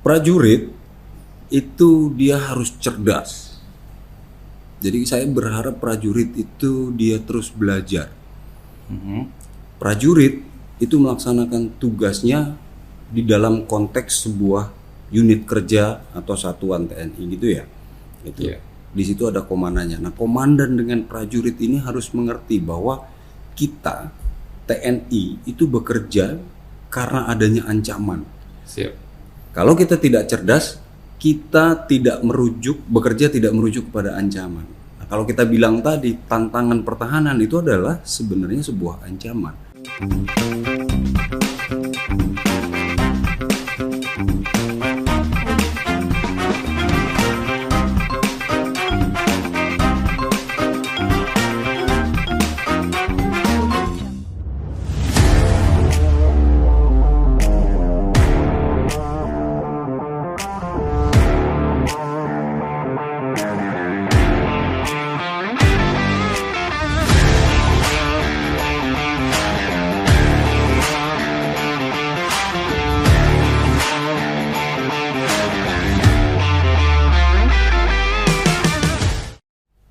prajurit itu dia harus cerdas. Jadi saya berharap prajurit itu dia terus belajar. Prajurit itu melaksanakan tugasnya di dalam konteks sebuah unit kerja atau satuan TNI gitu ya. Gitu. Di situ ada komandannya. Nah, komandan dengan prajurit ini harus mengerti bahwa kita TNI itu bekerja karena adanya ancaman. Siap. Kalau kita tidak cerdas, kita bekerja tidak merujuk kepada ancaman. Nah, kalau kita bilang tadi tantangan pertahanan itu adalah sebenarnya sebuah ancaman.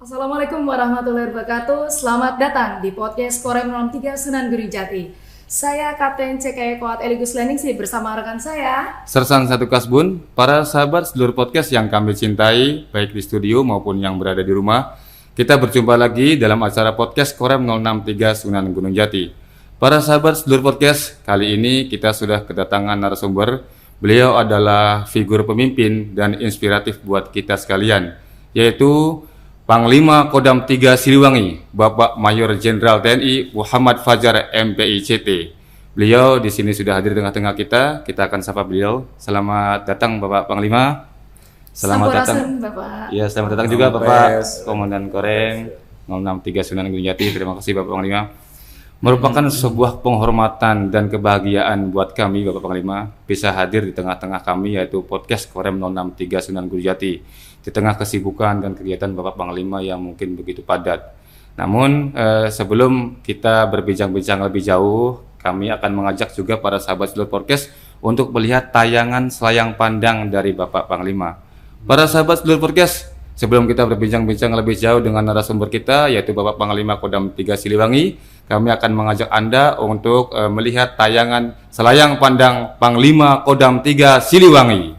Assalamualaikum warahmatullahi wabarakatuh. Selamat datang di podcast Korem 03 Sunan Gunung Jati. Saya Kapten CKE Koat Eligus Leningsih bersama rekan saya Sersan 1 Kasbun, para sahabat seluruh podcast yang kami cintai, baik di studio maupun yang berada di rumah. Kita berjumpa lagi dalam acara podcast Korem 063 Sunan Gunung Jati. Para sahabat seluruh podcast, kali ini kita sudah kedatangan narasumber. Beliau adalah figur pemimpin dan inspiratif buat kita sekalian, yaitu Panglima Kodam 3 Siliwangi, Bapak Mayor Jenderal TNI Muhammad Fajar MPICT. Beliau di sini sudah hadir di tengah-tengah kita. Kita akan sapa beliau. Selamat datang Bapak Panglima. Selamat datang Bapak. Ya, selamat datang juga Bapak Komandan Korem 063 Sunan Gunung Jati. Terima kasih Bapak Panglima. Merupakan sebuah penghormatan dan kebahagiaan buat kami Bapak Panglima bisa hadir di tengah-tengah kami, yaitu podcast Korem 063 Sunan Gunung Jati, di tengah kesibukan dan kegiatan Bapak Panglima yang mungkin begitu padat. Namun sebelum kita berbincang-bincang lebih jauh, kami akan mengajak juga para sahabat seluruh podcast untuk melihat tayangan selayang pandang dari Bapak Panglima. Para sahabat seluruh podcast, sebelum kita berbincang-bincang lebih jauh dengan narasumber kita, yaitu Bapak Panglima Kodam 3 Siliwangi, kami akan mengajak Anda untuk melihat tayangan selayang pandang Panglima Kodam 3 Siliwangi.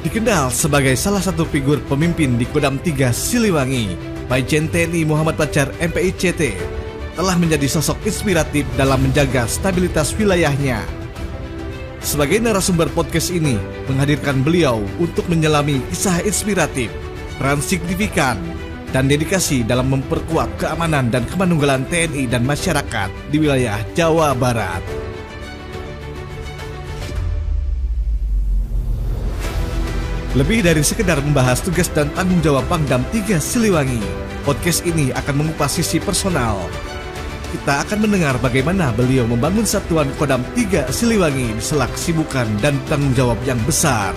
Dikenal sebagai salah satu figur pemimpin di Kodam 3 Siliwangi, Majen TNI Muhammad Fajar MPICT telah menjadi sosok inspiratif dalam menjaga stabilitas wilayahnya. Sebagai narasumber podcast ini menghadirkan beliau untuk menyelami kisah inspiratif, peran signifikan, dan dedikasi dalam memperkuat keamanan dan kemanunggalan TNI dan masyarakat di wilayah Jawa Barat. Lebih dari sekedar membahas tugas dan tanggung jawab Pangdam 3 Siliwangi, podcast ini akan mengupas sisi personal. Kita akan mendengar bagaimana beliau membangun satuan Kodam 3 Siliwangi di sela kesibukan dan tanggung jawab yang besar.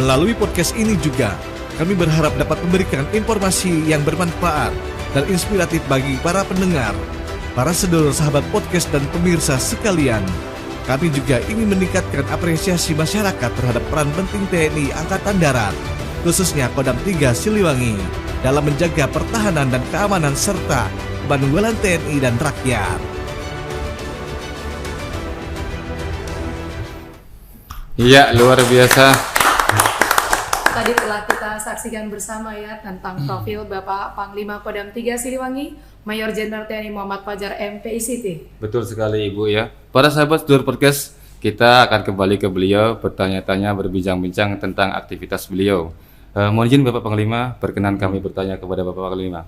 Melalui podcast ini juga, kami berharap dapat memberikan informasi yang bermanfaat dan inspiratif bagi para pendengar, para sedulur sahabat podcast dan pemirsa sekalian. Kami juga ingin meningkatkan apresiasi masyarakat terhadap peran penting TNI Angkatan Darat, khususnya Kodam 3 Siliwangi, dalam menjaga pertahanan dan keamanan serta kemanunggalan TNI dan rakyat. Iya, luar biasa. Tadi telah kita saksikan bersama ya tentang profil Bapak Panglima Kodam 3 Siliwangi, Mayor Jenderal TNI Muhammad Fajar MPICT. Betul sekali Ibu ya. Para sahabat seluruh podcast, kita akan kembali ke beliau, bertanya-tanya, berbincang-bincang tentang aktivitas beliau. Mohon izin Bapak Panglima, berkenan kami bertanya kepada Bapak Panglima.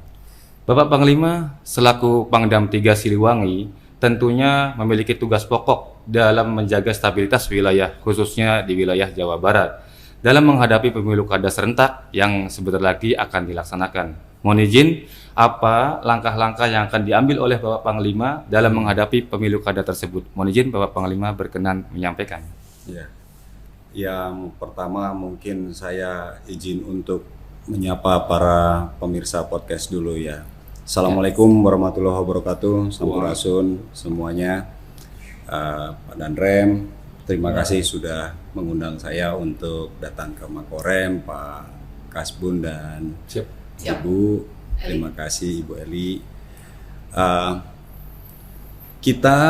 Bapak Panglima selaku Pangdam 3 Siliwangi tentunya memiliki tugas pokok dalam menjaga stabilitas wilayah, khususnya di wilayah Jawa Barat, dalam menghadapi pemilu kada serentak yang sebentar lagi akan dilaksanakan. Mohon izin, apa langkah-langkah yang akan diambil oleh Bapak Panglima dalam menghadapi pemilu kada tersebut? Mohon izin Bapak Panglima berkenan menyampaikan. Ya. Yang pertama mungkin saya izin untuk menyapa para pemirsa podcast dulu ya. Assalamualaikum warahmatullahi wabarakatuh, sampurasun semuanya. Pak Danrem, terima kasih sudah mengundang saya untuk datang ke Makorem, Pak Kasbun dan Ibu. Terima kasih Ibu Eli. Kita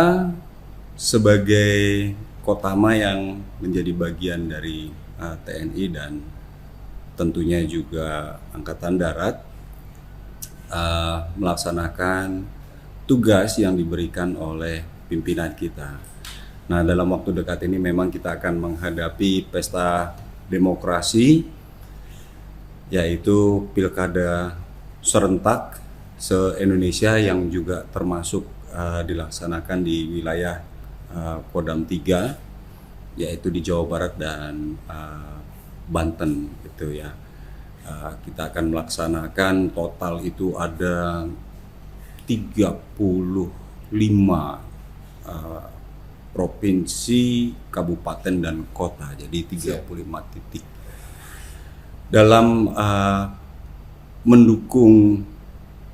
sebagai Kotama yang menjadi bagian dari TNI dan tentunya juga Angkatan Darat melaksanakan tugas yang diberikan oleh pimpinan kita. Nah, dalam waktu dekat ini memang kita akan menghadapi pesta demokrasi, yaitu pilkada serentak se-Indonesia yang juga termasuk dilaksanakan di wilayah Kodam 3, yaitu di Jawa Barat dan Banten gitu ya. Kita akan melaksanakan total itu ada 35 provinsi, kabupaten dan kota, jadi 35 titik. Dalam mendukung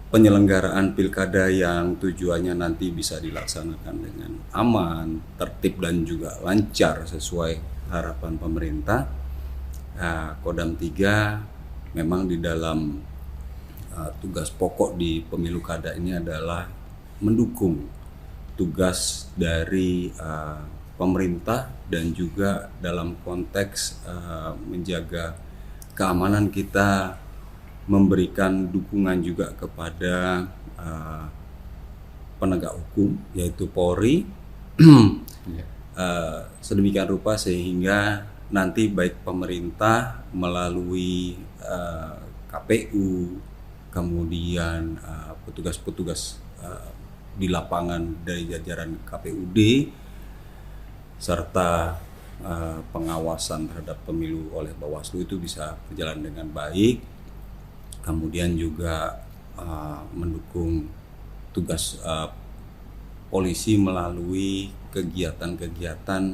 penyelenggaraan pilkada yang tujuannya nanti bisa dilaksanakan dengan aman, tertib dan juga lancar sesuai harapan pemerintah, Kodam 3 memang di dalam tugas pokok di pemilu kada ini adalah mendukung tugas dari pemerintah dan juga dalam konteks menjaga keamanan kita, memberikan dukungan juga kepada penegak hukum yaitu Polri, sedemikian rupa sehingga nanti baik pemerintah melalui KPU, kemudian petugas-petugas di lapangan dari jajaran KPUD, serta pengawasan terhadap pemilu oleh Bawaslu itu bisa berjalan dengan baik. Kemudian juga mendukung tugas polisi melalui kegiatan-kegiatan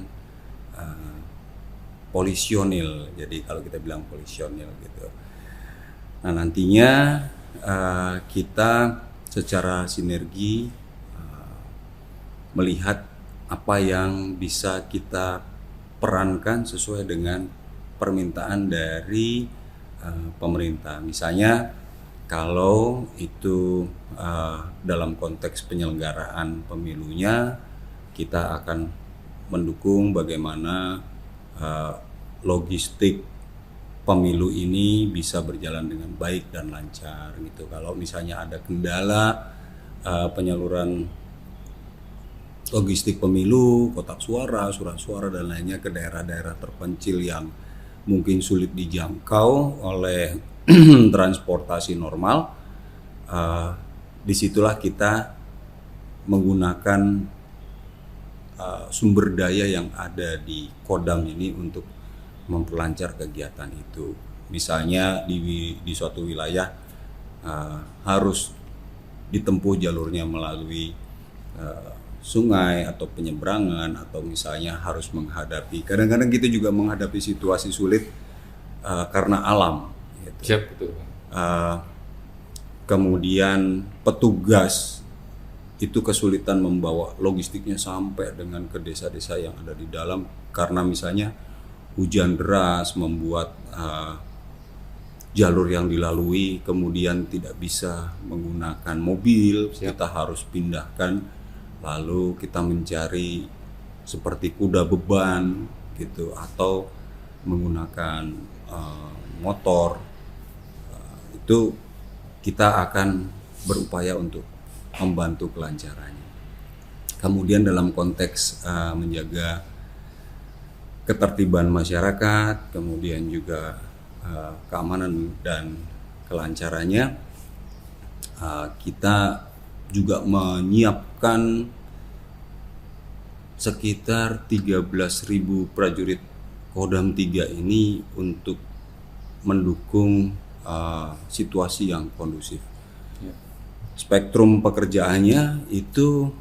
polisionil. Jadi kalau kita bilang polisionil gitu. Nah, nantinya kita secara sinergi melihat apa yang bisa kita perankan sesuai dengan permintaan dari pemerintah. Misalnya kalau itu dalam konteks penyelenggaraan pemilunya, kita akan mendukung bagaimana logistik pemilu ini bisa berjalan dengan baik dan lancar gitu. Kalau misalnya ada kendala penyaluran logistik pemilu, kotak suara, surat suara dan lainnya ke daerah-daerah terpencil yang mungkin sulit dijangkau oleh transportasi normal, disitulah kita menggunakan sumber daya yang ada di Kodam ini untuk memperlancar kegiatan itu. Misalnya di suatu wilayah harus ditempuh jalurnya melalui sungai atau penyeberangan, atau misalnya harus menghadapi, kadang-kadang kita juga menghadapi situasi sulit karena alam. Gitu. Siap, betul. Kemudian petugas itu kesulitan membawa logistiknya sampai dengan ke desa-desa yang ada di dalam karena misalnya hujan deras membuat jalur yang dilalui kemudian tidak bisa menggunakan mobil. Siap. Kita harus pindahkan, lalu kita mencari seperti kuda beban gitu atau menggunakan motor. Itu kita akan berupaya untuk membantu kelancarannya. Kemudian dalam konteks menjaga ketertiban masyarakat, kemudian juga keamanan dan kelancarannya, kita juga menyiapkan sekitar 13.000 prajurit Kodam 3 ini untuk mendukung situasi yang kondusif. Spektrum pekerjaannya itu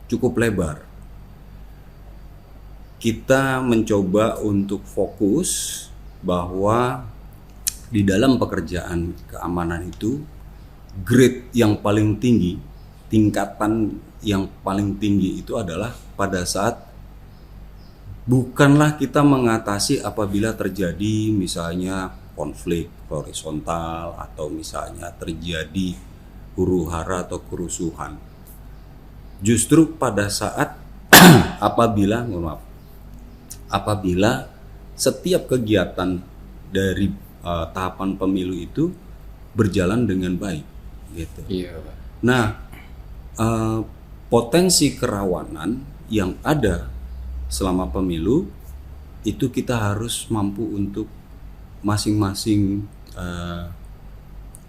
cukup lebar. Kita mencoba untuk fokus bahwa di dalam pekerjaan keamanan itu grade yang paling tinggi, tingkatan yang paling tinggi itu adalah pada saat bukanlah kita mengatasi apabila terjadi misalnya konflik horizontal atau misalnya terjadi huru-hara atau kerusuhan. Justru pada saat apabila setiap kegiatan dari tahapan pemilu itu berjalan dengan baik, gitu. Iya, Pak. Nah, potensi kerawanan yang ada selama pemilu itu kita harus mampu untuk masing-masing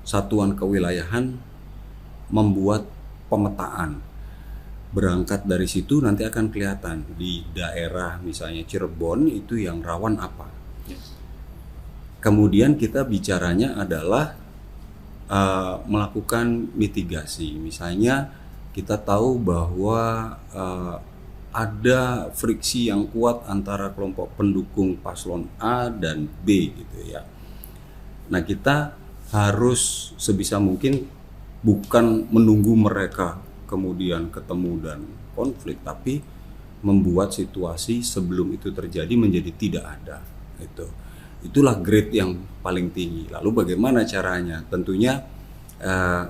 satuan kewilayahan membuat pemetaan. Berangkat dari situ nanti akan kelihatan di daerah misalnya Cirebon itu yang rawan apa. Kemudian kita bicaranya adalah melakukan mitigasi. Misalnya kita tahu bahwa ada friksi yang kuat antara kelompok pendukung paslon A dan B gitu ya. Nah, kita harus sebisa mungkin bukan menunggu mereka kemudian ketemu dan konflik, tapi membuat situasi sebelum itu terjadi menjadi tidak ada. Itulah grade yang paling tinggi. Lalu bagaimana caranya? Tentunya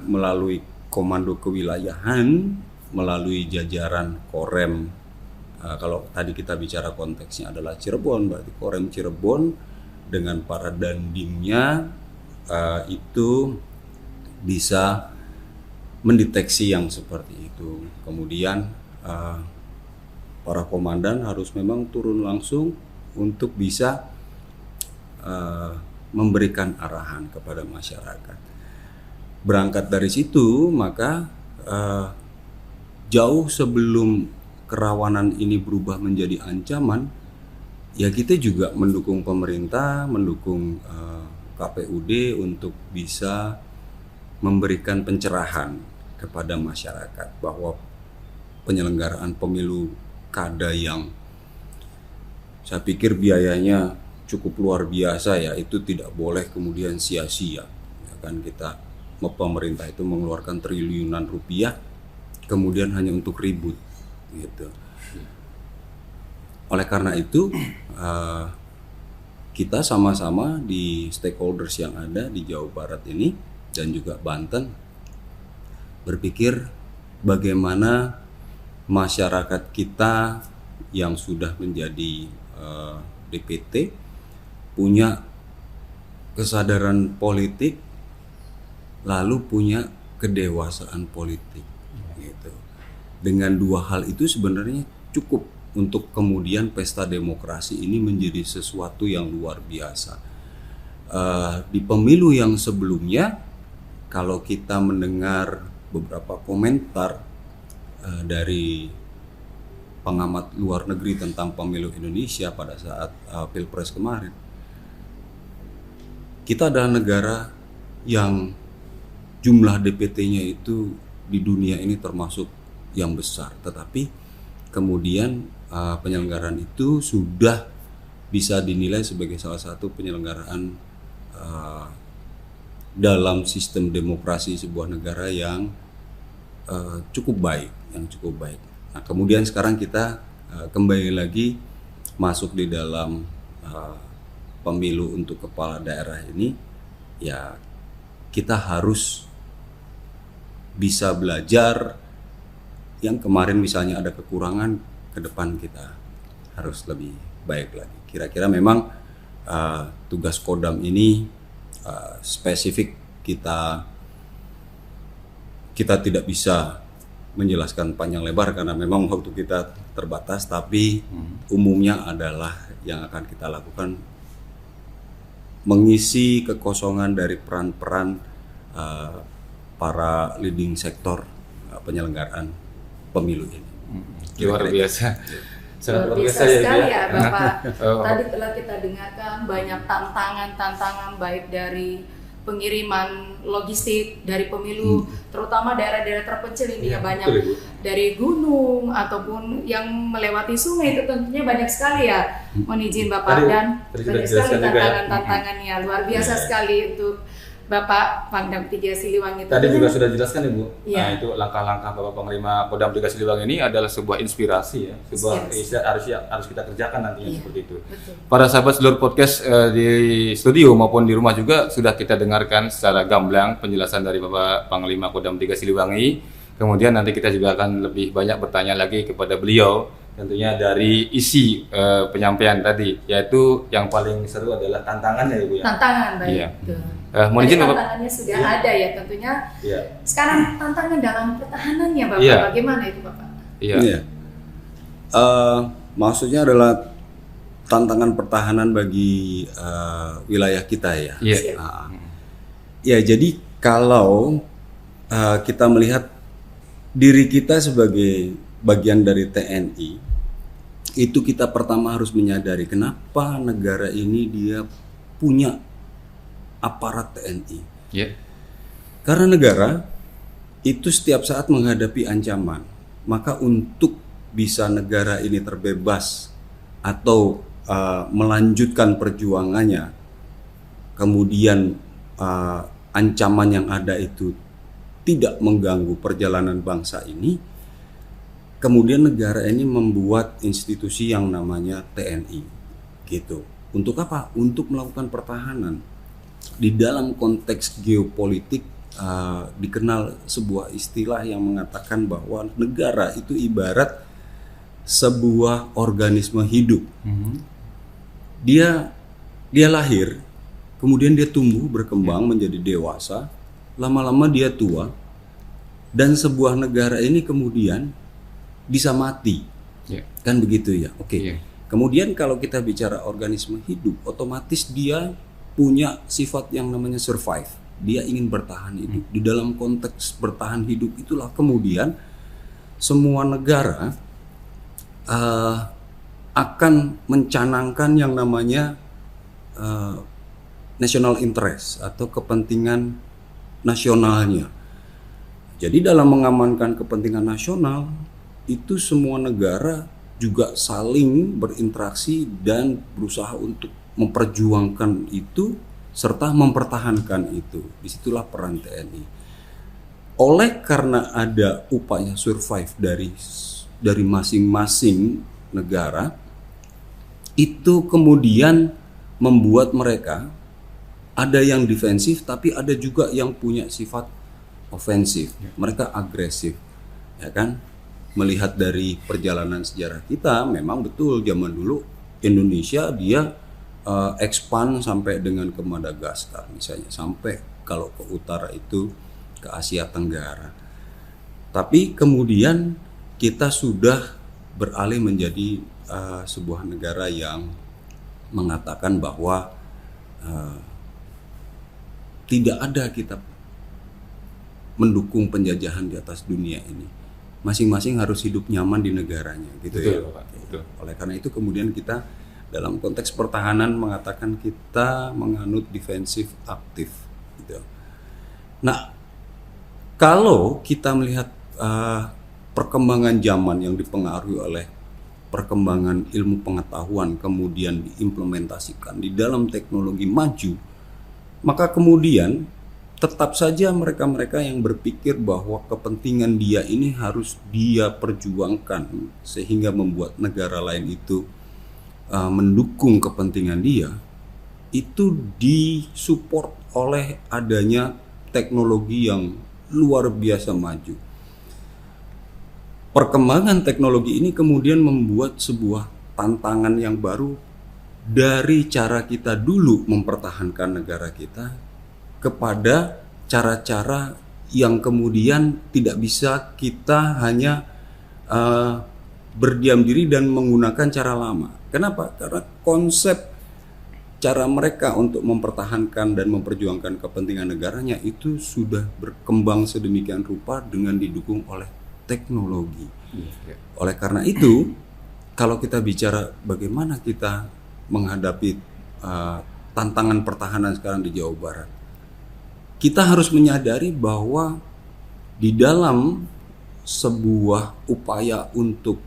melalui komando kewilayahan, melalui jajaran Korem. Kalau tadi kita bicara konteksnya adalah Cirebon, berarti Korem Cirebon dengan para dandimnya itu bisa mendeteksi yang seperti itu. Kemudian para komandan harus memang turun langsung untuk bisa memberikan arahan kepada masyarakat. Berangkat dari situ, maka jauh sebelum kerawanan ini berubah menjadi ancaman, ya kita juga mendukung pemerintah, mendukung KPUD untuk bisa memberikan pencerahan kepada masyarakat bahwa penyelenggaraan pemilu kada yang saya pikir biayanya cukup luar biasa ya, itu tidak boleh kemudian sia-sia. Ya kan, kita pemerintah itu mengeluarkan triliunan rupiah kemudian hanya untuk ribut gitu. Oleh karena itu kita sama-sama di stakeholders yang ada di Jawa Barat ini dan juga Banten berpikir bagaimana masyarakat kita yang sudah menjadi DPT punya kesadaran politik, lalu punya kedewasaan politik gitu. Dengan dua hal itu sebenarnya cukup untuk kemudian pesta demokrasi ini menjadi sesuatu yang luar biasa. Di pemilu yang sebelumnya, kalau kita mendengar beberapa komentar dari pengamat luar negeri tentang pemilu Indonesia pada saat Pilpres kemarin, kita adalah negara yang jumlah DPT-nya itu di dunia ini termasuk yang besar, tetapi kemudian penyelenggaraan itu sudah bisa dinilai sebagai salah satu penyelenggaraan dalam sistem demokrasi sebuah negara yang cukup baik, Nah, kemudian sekarang kita kembali lagi masuk di dalam pemilu untuk kepala daerah ini, ya kita harus bisa belajar yang kemarin misalnya ada kekurangan, ke depan kita harus lebih baik lagi. Kira-kira memang tugas Kodam ini spesifik kita tidak bisa menjelaskan panjang lebar karena memang waktu kita terbatas, tapi umumnya adalah yang akan kita lakukan mengisi kekosongan dari peran-peran para leading sektor penyelenggaraan pemilu ini. Luar biasa. Sangat Luar luar biasa biasa ya, sekali Ibu ya Bapak. Oh. Tadi telah kita dengarkan banyak tantangan baik dari pengiriman logistik dari pemilu, terutama daerah-daerah terpencil ini ya banyak betul, Ibu. dari gunung ataupun yang melewati sungai itu tentunya banyak sekali ya. Mohon izin Bapak, dan tadi sudah banyak sekali dijelaskan juga ya. tantangan-tantangannya luar biasa sekali untuk Bapak Pangdam 3 Siliwangi. Tadi juga sudah jelaskan Ibu. Iya. Nah, itu langkah-langkah Bapak Panglima Kodam 3 Siliwangi ini adalah sebuah inspirasi ya, sebuah harus kita kerjakan nantinya Iya, seperti itu. betul. Para sahabat seluruh podcast di studio maupun di rumah juga sudah kita dengarkan secara gamblang penjelasan dari Bapak Panglima Kodam 3 Siliwangi. Kemudian nanti kita juga akan lebih banyak bertanya lagi kepada beliau tentunya dari isi penyampaian tadi, yaitu yang paling seru adalah tantangannya Ibu ya. Tantangan baik. Iya. Betul. Mohon izin Bapak. Tantangannya sudah ada ya tentunya. Iya. Sekarang tantangan dalam pertahanannya Bapak, Iya. bagaimana itu Bapak? Iya. Iya. Maksudnya adalah tantangan pertahanan bagi wilayah kita ya. Iya. Ya, jadi kalau kita melihat diri kita sebagai bagian dari TNI, itu kita pertama harus menyadari kenapa negara ini dia punya aparat TNI. Iya. Karena negara itu setiap saat menghadapi ancaman. Maka untuk bisa negara ini terbebas atau melanjutkan perjuangannya, kemudian ancaman yang ada itu tidak mengganggu perjalanan bangsa ini, kemudian negara ini membuat institusi yang namanya TNI, gitu. Untuk apa? Untuk melakukan pertahanan. Di dalam konteks geopolitik dikenal sebuah istilah yang mengatakan bahwa negara itu ibarat sebuah organisme hidup. Dia lahir, kemudian dia tumbuh berkembang menjadi dewasa, lama-lama dia tua, dan sebuah negara ini kemudian bisa mati. Kan begitu ya. Oke. Kemudian kalau kita bicara organisme hidup, otomatis dia punya sifat yang namanya survive. Dia ingin bertahan hidup. Di dalam konteks bertahan hidup itulah kemudian semua negara akan mencanangkan yang namanya national interest atau kepentingan nasionalnya. Jadi dalam mengamankan kepentingan nasional itu semua negara juga saling berinteraksi dan berusaha untuk memperjuangkan itu serta mempertahankan itu. Disitulah peran TNI. Oleh karena ada upaya survive dari masing-masing negara, itu kemudian membuat mereka ada yang defensif, tapi ada juga yang punya sifat ofensif. Mereka agresif, ya kan? Melihat dari perjalanan sejarah kita, memang betul zaman dulu Indonesia dia expand sampai dengan ke Madagaskar misalnya, sampai kalau ke utara itu ke Asia Tenggara. Tapi kemudian kita sudah beralih menjadi sebuah negara yang mengatakan bahwa tidak ada kita mendukung penjajahan di atas dunia ini. Masing-masing harus hidup nyaman di negaranya, gitu. Betul, ya. Pak. Betul. Oleh karena itu kemudian kita dalam konteks pertahanan mengatakan kita menganut defensif aktif, gitu. Nah, kalau kita melihat perkembangan zaman yang dipengaruhi oleh perkembangan ilmu pengetahuan kemudian diimplementasikan di dalam teknologi maju, maka kemudian tetap saja mereka-mereka yang berpikir bahwa kepentingan dia ini harus dia perjuangkan sehingga membuat negara lain itu mendukung kepentingan dia, itu disupport oleh adanya teknologi yang luar biasa maju. Perkembangan teknologi ini kemudian membuat sebuah tantangan yang baru dari cara kita dulu mempertahankan negara kita kepada cara-cara yang kemudian tidak bisa kita hanya berdiam diri dan menggunakan cara lama. Kenapa? Karena konsep cara mereka untuk mempertahankan dan memperjuangkan kepentingan negaranya itu sudah berkembang sedemikian rupa dengan didukung oleh teknologi. Iya. Oleh karena itu, kalau kita bicara bagaimana kita menghadapi tantangan pertahanan sekarang di Jawa Barat, kita harus menyadari bahwa di dalam sebuah upaya untuk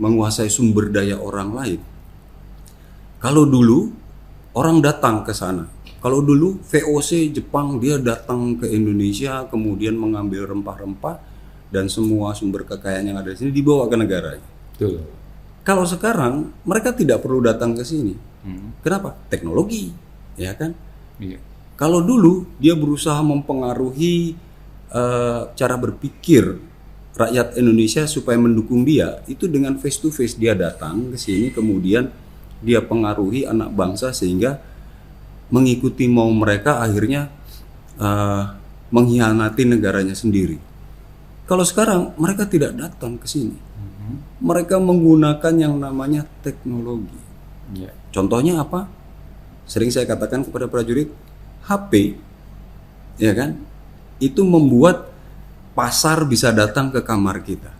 menguasai sumber daya orang lain. Kalau dulu orang datang ke sana, kalau dulu VOC Jepang dia datang ke Indonesia kemudian mengambil rempah-rempah dan semua sumber kekayaan yang ada di sini dibawa ke negaranya. Betul. Kalau sekarang mereka tidak perlu datang ke sini. Kenapa? Teknologi, ya kan? Iya. Kalau dulu dia berusaha mempengaruhi cara berpikir rakyat Indonesia supaya mendukung dia, itu dengan face to face dia datang ke sini kemudian dia pengaruhi anak bangsa sehingga mengikuti mau mereka akhirnya mengkhianati negaranya sendiri. Kalau sekarang mereka tidak datang ke sini. Mereka menggunakan yang namanya teknologi. Iya. Contohnya apa? Sering saya katakan kepada prajurit, HP, ya kan? Itu membuat pasar bisa datang ke kamar kita.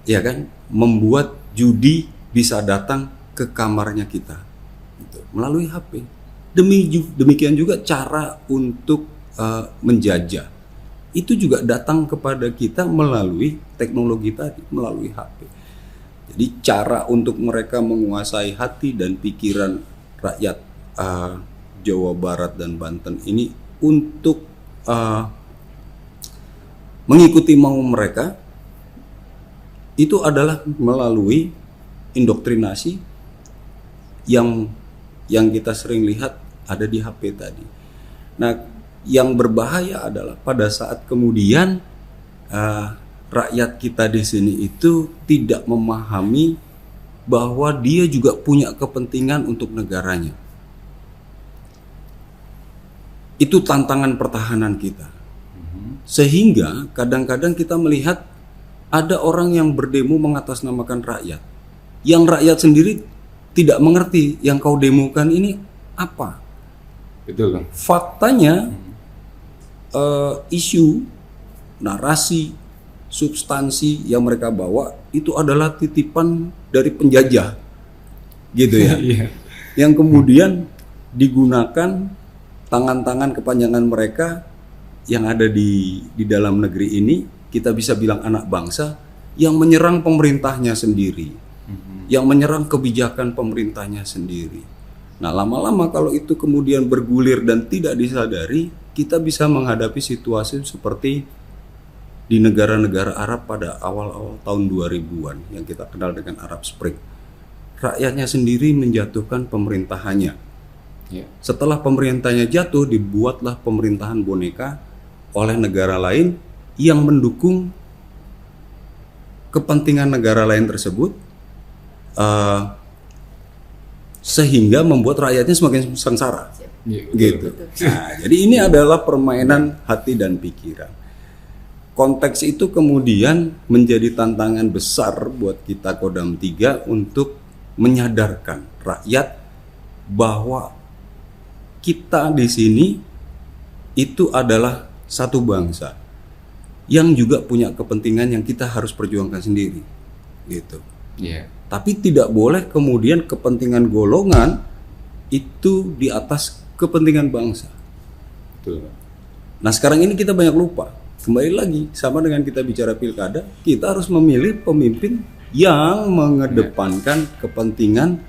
Ya kan? Membuat judi bisa datang ke kamarnya kita. Gitu. Melalui HP. Demikian juga cara untuk menjajah. Itu juga datang kepada kita melalui teknologi tadi, melalui HP. Jadi cara untuk mereka menguasai hati dan pikiran rakyat Jawa Barat dan Banten ini untuk mengikuti mau mereka itu adalah melalui indoktrinasi yang kita sering lihat ada di HP tadi. Nah, yang berbahaya adalah pada saat kemudian rakyat kita di sini itu tidak memahami bahwa dia juga punya kepentingan untuk negaranya. Itu tantangan pertahanan kita. Sehingga kadang-kadang kita melihat ada orang yang berdemo mengatasnamakan rakyat. Yang rakyat sendiri tidak mengerti yang kau demokan ini apa. Betul kan? Faktanya isu, narasi, substansi yang mereka bawa itu adalah titipan dari penjajah, gitu ya. Iya. Yang kemudian digunakan tangan-tangan kepanjangan mereka yang ada di dalam negeri ini, kita bisa bilang anak bangsa yang menyerang pemerintahnya sendiri, yang menyerang kebijakan pemerintahnya sendiri. Nah, lama-lama kalau itu kemudian bergulir dan tidak disadari, kita bisa menghadapi situasi seperti di negara-negara Arab pada awal-awal tahun 2000-an yang kita kenal dengan Arab Spring. Rakyatnya sendiri menjatuhkan pemerintahannya. Iya. Setelah pemerintahnya jatuh, dibuatlah pemerintahan boneka oleh negara lain yang mendukung kepentingan negara lain tersebut, sehingga membuat rakyatnya semakin sengsara. Iya, Gitu. Nah, jadi ini adalah permainan hati dan pikiran. Konteks itu kemudian menjadi tantangan besar buat kita Kodam 3 untuk menyadarkan rakyat bahwa kita di sini itu adalah satu bangsa yang juga punya kepentingan yang kita harus perjuangkan sendiri, gitu. Iya. Tapi tidak boleh kemudian kepentingan golongan itu di atas kepentingan bangsa. Betul. Nah, sekarang ini kita banyak lupa. Kembali lagi sama dengan kita bicara pilkada, kita harus memilih pemimpin yang mengedepankan kepentingan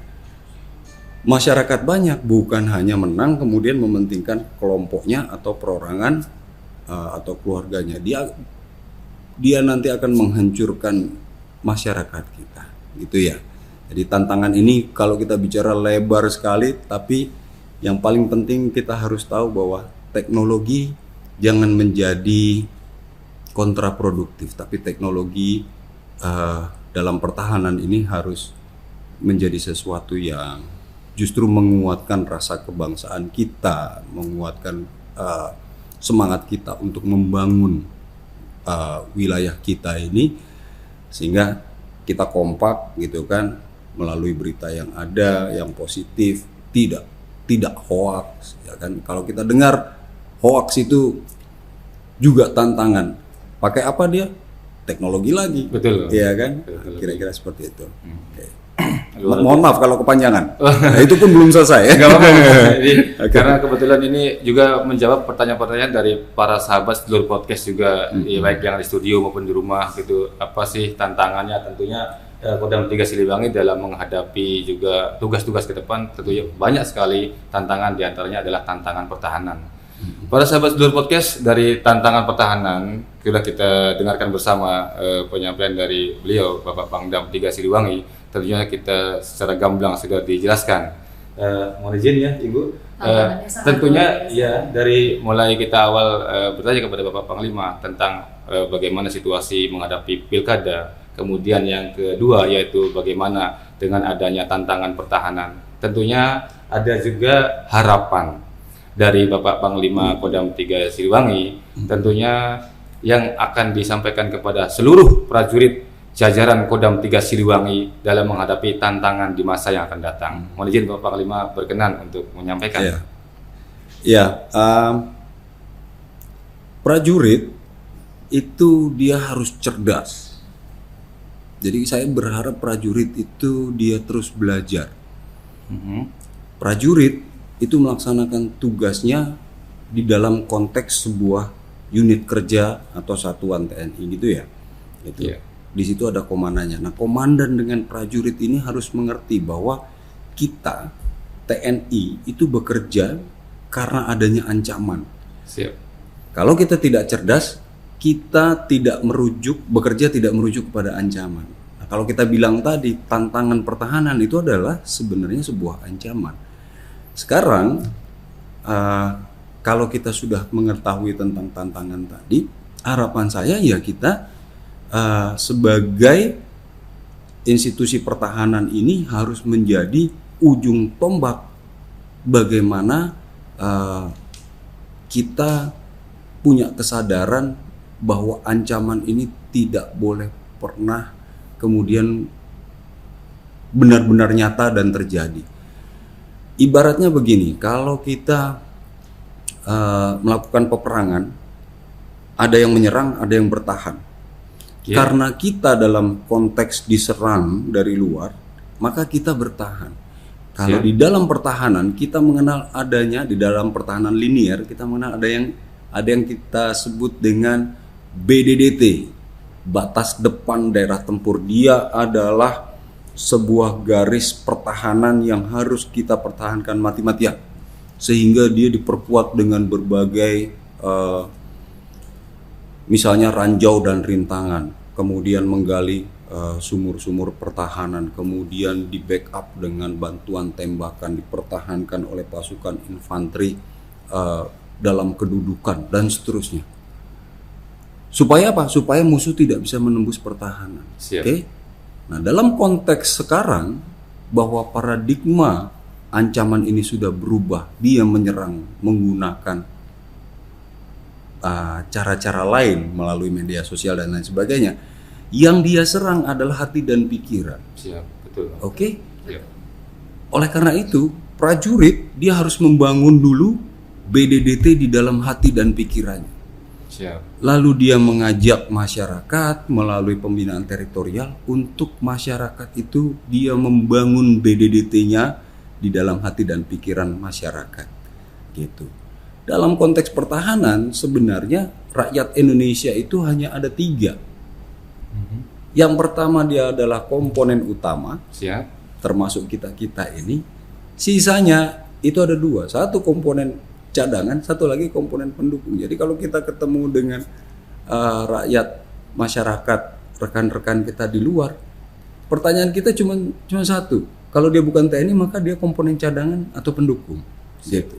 masyarakat banyak, bukan hanya menang kemudian mementingkan kelompoknya atau perorangan atau keluarganya. Dia nanti akan menghancurkan masyarakat kita, gitu ya. Jadi tantangan ini kalau kita bicara lebar sekali, tapi yang paling penting kita harus tahu bahwa teknologi jangan menjadi kontraproduktif, tapi teknologi dalam pertahanan ini harus menjadi sesuatu yang justru menguatkan rasa kebangsaan kita, menguatkan semangat kita untuk membangun wilayah kita ini, sehingga kita kompak, gitu kan, melalui berita yang ada, yang positif, tidak hoax, ya kan. Kalau kita dengar Hoax itu juga tantangan. Pakai apa dia? Teknologi lagi. Betul. Iya kan? Betul. Kira-kira seperti itu. Oke. Mohon maaf kalau kepanjangan. Nah, itu pun belum selesai ya. Nggak apa-apa. Jadi, karena kebetulan ini juga menjawab pertanyaan-pertanyaan dari para sahabat sedulur podcast juga, ya, baik yang di studio maupun di rumah gitu. Apa sih tantangannya? Tentunya Kodam 3 Siliwangi dalam menghadapi juga tugas-tugas ke depan tentunya banyak sekali tantangan, diantaranya adalah tantangan pertahanan. Para sahabat sedulur podcast, dari tantangan pertahanan sudah kita dengarkan bersama penyampaian dari beliau Bapak Pangdam 3 Siliwangi. Tentunya kita secara gamblang sudah dijelaskan. Mohon izin ya Ibu. Tentunya ya dari mulai kita awal bertanya kepada Bapak Panglima tentang bagaimana situasi menghadapi pilkada. Kemudian yang kedua yaitu bagaimana dengan adanya tantangan pertahanan. Tentunya ada juga harapan dari Bapak Panglima Kodam 3 Siliwangi, tentunya yang akan disampaikan kepada seluruh prajurit jajaran Kodam 3 Siliwangi dalam menghadapi tantangan di masa yang akan datang. Mohon izin Bapak Panglima berkenan untuk menyampaikan. Prajurit itu dia harus cerdas. Jadi saya berharap prajurit itu dia terus belajar. Prajurit itu melaksanakan tugasnya di dalam konteks sebuah unit kerja atau satuan TNI gitu ya. Gitu. Yeah. Di situ ada komandannya. Nah, komandan dengan prajurit ini harus mengerti bahwa kita TNI itu bekerja karena adanya ancaman. Siap. Kalau kita tidak cerdas, kita tidak bekerja tidak merujuk kepada ancaman. Nah, kalau kita bilang tadi tantangan pertahanan itu adalah sebenarnya sebuah ancaman. Sekarang kalau kita sudah mengetahui tentang tantangan tadi, harapan saya ya kita sebagai institusi pertahanan ini harus menjadi ujung tombak bagaimana kita punya kesadaran bahwa ancaman ini tidak boleh pernah kemudian benar-benar nyata dan terjadi. Ibaratnya begini, kalau kita melakukan peperangan, ada yang menyerang, ada yang bertahan. Yeah. Karena kita dalam konteks diserang dari luar, maka kita bertahan. Kalau di dalam pertahanan kita mengenal adanya, di dalam pertahanan linear kita mengenal ada yang kita sebut dengan BDDT, batas depan daerah tempur. Dia adalah sebuah garis pertahanan yang harus kita pertahankan mati-matian, sehingga dia diperkuat dengan berbagai misalnya ranjau dan rintangan, kemudian menggali sumur-sumur pertahanan, kemudian di backup dengan bantuan tembakan, dipertahankan oleh pasukan infanteri dalam kedudukan dan seterusnya. Supaya apa? Supaya musuh tidak bisa menembus pertahanan. Oke? Nah, dalam konteks sekarang bahwa paradigma ancaman ini sudah berubah, dia menyerang menggunakan cara-cara lain melalui media sosial dan lain sebagainya. Yang dia serang adalah hati dan pikiran. Siap, betul. Oke? Siap. Oleh karena itu, prajurit dia harus membangun dulu BDDT di dalam hati dan pikirannya. Siap. Lalu dia mengajak masyarakat melalui pembinaan teritorial untuk masyarakat itu dia membangun BDDT-nya di dalam hati dan pikiran masyarakat. Gitu. Dalam konteks pertahanan sebenarnya rakyat Indonesia itu hanya ada 3. Yang pertama dia adalah komponen utama. Siap. Termasuk kita ini. Sisanya itu ada 2. Satu komponen cadangan, satu lagi komponen pendukung. Jadi kalau kita ketemu dengan rakyat, masyarakat, rekan-rekan kita di luar, pertanyaan kita cuma satu. Kalau dia bukan TNI maka dia komponen cadangan atau pendukung. Gitu.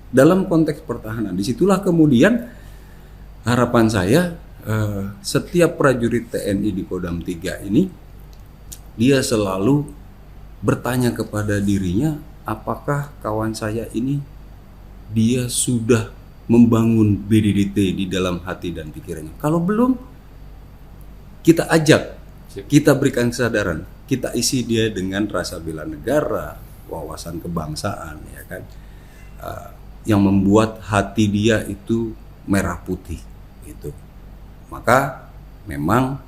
Dalam konteks pertahanan, disitulah kemudian harapan saya setiap prajurit TNI di Kodam 3 ini dia selalu bertanya kepada dirinya, apakah kawan saya ini dia sudah membangun BDDT di dalam hati dan pikirannya. Kalau belum, kita ajak, kita berikan kesadaran, kita isi dia dengan rasa bela negara, wawasan kebangsaan, ya kan. yang membuat hati dia itu merah putih gitu. Maka memang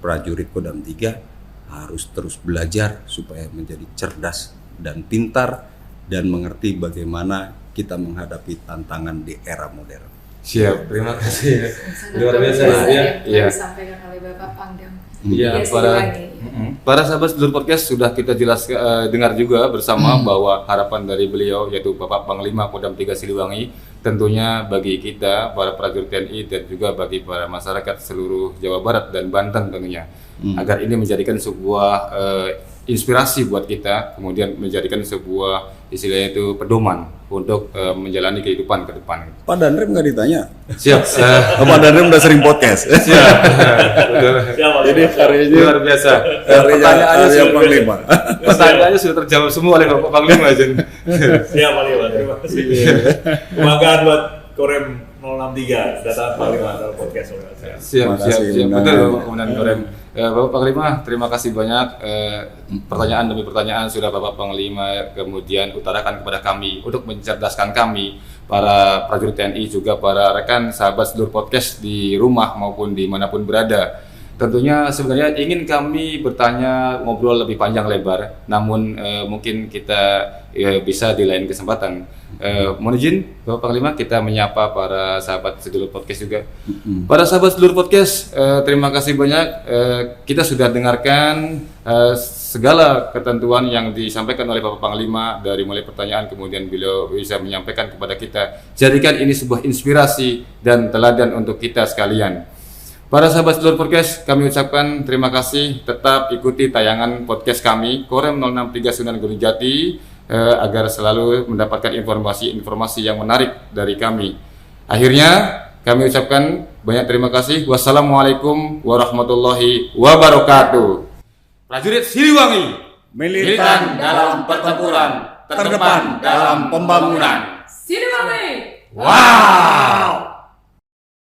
prajurit Kodam 3 harus terus belajar supaya menjadi cerdas dan pintar dan mengerti bagaimana kita menghadapi tantangan di era modern. Siap, terima kasih. Luar biasa ya. Yang disampaikan oleh Bapak Pangdam. Iya, Siliwangi. para sahabat sedulur podcast sudah kita dengar juga bersama bahwa harapan dari beliau yaitu Bapak Panglima Kodam 3 Siliwangi tentunya bagi kita para prajurit TNI dan juga bagi para masyarakat seluruh Jawa Barat dan Banten tentunya agar ini menjadikan sebuah inspirasi buat kita, kemudian menjadikan sebuah istilahnya itu pedoman untuk menjalani kehidupan ke depan. Pak Danrem nggak ditanya. Siap. Pak Danrem udah sering podcast. Siap. Jadi hari ini luar biasa. Pertanyaannya sudah terjawab semua oleh Bapak Panglima. Siap Panglima, terima kasih. Kebanggaan buat Korem 063 datang Panglima dalam podcast. Siap. Betul Bapak Komandan Korem. Bapak Panglima, terima kasih banyak. Pertanyaan demi pertanyaan sudah Bapak Panglima kemudian utarakan kepada kami untuk mencerdaskan kami, para prajurit TNI juga para rekan sahabat seluruh podcast di rumah maupun dimanapun berada. Tentunya sebenarnya ingin kami bertanya ngobrol lebih panjang lebar, namun mungkin kita bisa di lain kesempatan. Mohon izin Bapak Panglima kita menyapa para sahabat sedulur podcast juga. Para sahabat sedulur podcast, terima kasih banyak. Kita sudah dengarkan segala ketentuan yang disampaikan oleh Bapak Panglima dari mulai pertanyaan kemudian beliau bisa menyampaikan kepada kita. Jadikan ini sebuah inspirasi dan teladan untuk kita sekalian. Para sahabat sedulur podcast, kami ucapkan terima kasih. Tetap ikuti tayangan podcast kami Korem 063 Sunan Gunung Jati agar selalu mendapatkan informasi-informasi yang menarik dari kami. Akhirnya kami ucapkan banyak terima kasih. Wassalamualaikum warahmatullahi wabarakatuh. Prajurit Siliwangi, militan dalam pertempuran, terdepan dalam pembangunan. Siliwangi. Wow.